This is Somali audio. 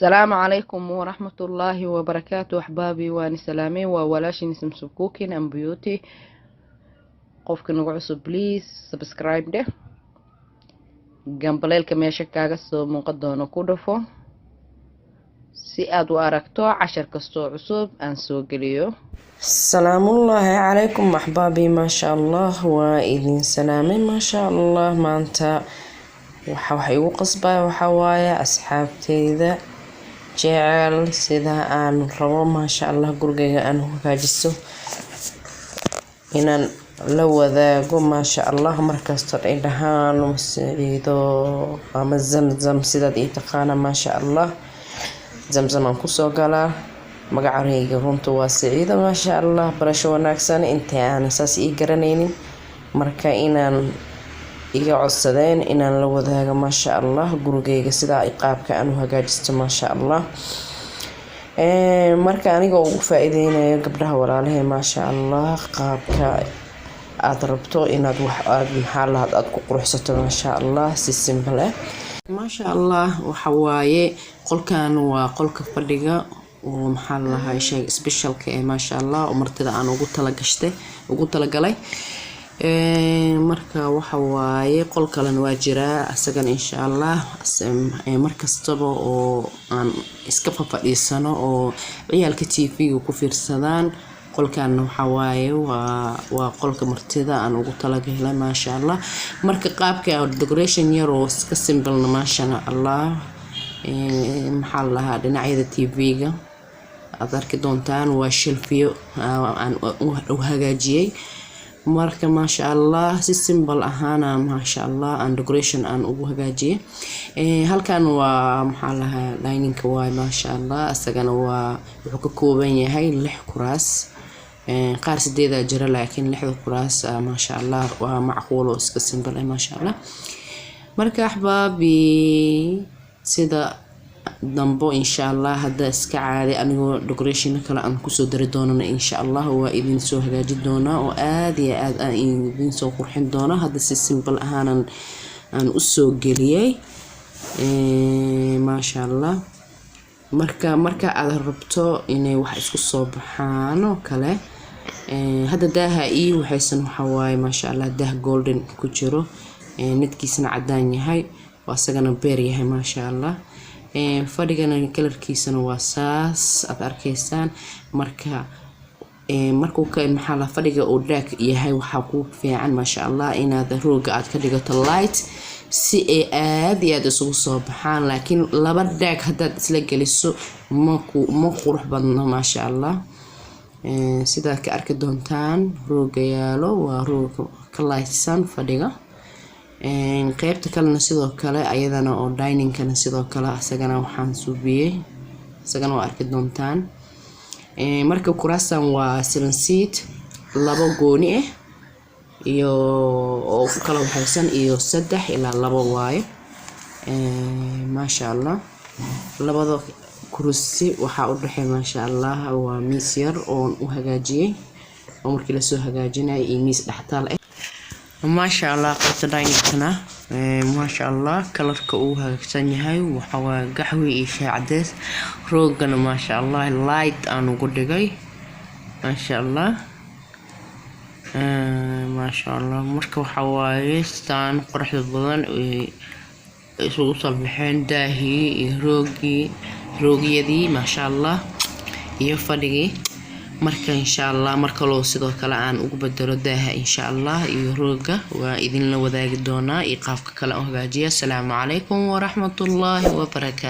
السلام عليكم ورحمة الله وبركاته أحبابي وأنا سلامي وولاشي نسم سبكوكين أم بيوتي قفك نقعسو بليز سبسكرايب ده جنبليل كميشا كاغسو مقدونو كودفو si aad u aragto cashar kastoo cusub aan soo geliyo. salaamullaahi calaykum axbaabi maasha allah waa idin salaamay maasha allah maanta waxa igu qasbaya waxa waaye asxaabteyda jecel sida aan rabo maasha allah gurigayga aan hagaajisto inaan la wadaago maasha allah markasta ay dhahaan masjido ama zamzam sidaad ii taqaana maasha allah zamzam aan kusoo galaa magacayga runtu waa Saciida maasha allah barasho wanaagsan inta aan saas ii garanaynin marka inaan iga codsadeen inaan la wadaago maasha allah gurigayga sida ay qaabka aan u hagaajisto maasha allah marka aniga ugu faa'iideynayo gabdhaha walaalahay maasha allah qaabka aad rabto inaad wax aad maxaalaad aad ku quruxsato maasha allah si simple maasha allah waxa waaye qolkan waa qolka fadhiga oo maxaa lahaa shay specialka ee maasha allah oo martida aan ugu talagalay marka waxa waaye qol kale waa jiraa asagan insha allah markastaba oo aan iska fadhiisano oo ciyaalka TV-ga ku fiirsadaan qolkan waxa waaye waa qolka martida aan ugu talagalay maasha allah marka qaabka decoration yar oo iska simple maasha allah maxaa lahaa dhinacyada TV-ga aad arki doontaan waa shelfiyo aan u hagaajiyay marka maasha allah si simple ahaana maasha allah aan decoration aan ugu hagaajiyay halkan waa maxaa lahaa dining-ka waa maasha allah asagana waa wuxuu ka kooban yahay 6 kuraas qaar 8 jira laakiin 6 kuraas maasha allah waa macquul oo iska simple maasha allah marka ahbaabi sida dambo insha allah hada iska caadi anigoo decoration kale aan ku soo dari doonana insha allah waa idin soo hagaaji doona oo aad iyo aad aan idin soo qurxin doona hada si simple ahaanan aan u soo geliyay maasha allah marka aad rabto inay wax isku soo baxaan oo kale hada daaha waxaysan waxa waaye maasha allah daah golden ku jiro nidkiisana cadaan yahay waa asagana beer yahay maasha allah fadhigana kalarkiisana waa saas aad arkaysaan marka markuu ka maxaa la fadhiga oo daag yahay waxa ku fiican maasha allah inaad rooga aad ka dhigato light si ay aad iyo aad isugu soo baxaan laakiin laba daag hadaad isla geliso ma qurux badna maasha allah sida ka arki doontaan rooga yaalo waa rooga ka lightsan fadhiga qaybta kalena sidoo kale ayadana oo dining-kana sidoo kale asagana waxaan suubiyay asagana waa arki doontaan marka kuraasan waa 7 seat labo gooni ah iyo oo kala waxaysan iyo 3 ilaa 2 waaye maasha allah labada kursi waxa u dhaxay maasha allah waa miis yar oo u hagaajiyay oo markii la soo hagaajinay miis dhaxtaal maasha allah qaybta dining-kana maasha allah kalarka uu hagaagsan yahay waxa waa gaxwi iyo shaacdeed roogana maasha allah light aan ugu dhigay maasha allah maasha allah marka waxa waaye staan quruxda badan isugu soo baxeen daahii iyo roogiyadii maasha allah iyo fadhigii marka insha allah marka loo sidoo kale aan ugu bedelo daaha insha allah iyo rooga waa idin la wadaagi doonaa qaabka kale oo hagaajiya. Assalaamu calaykum wa rahmatullahi wa barakaatuh.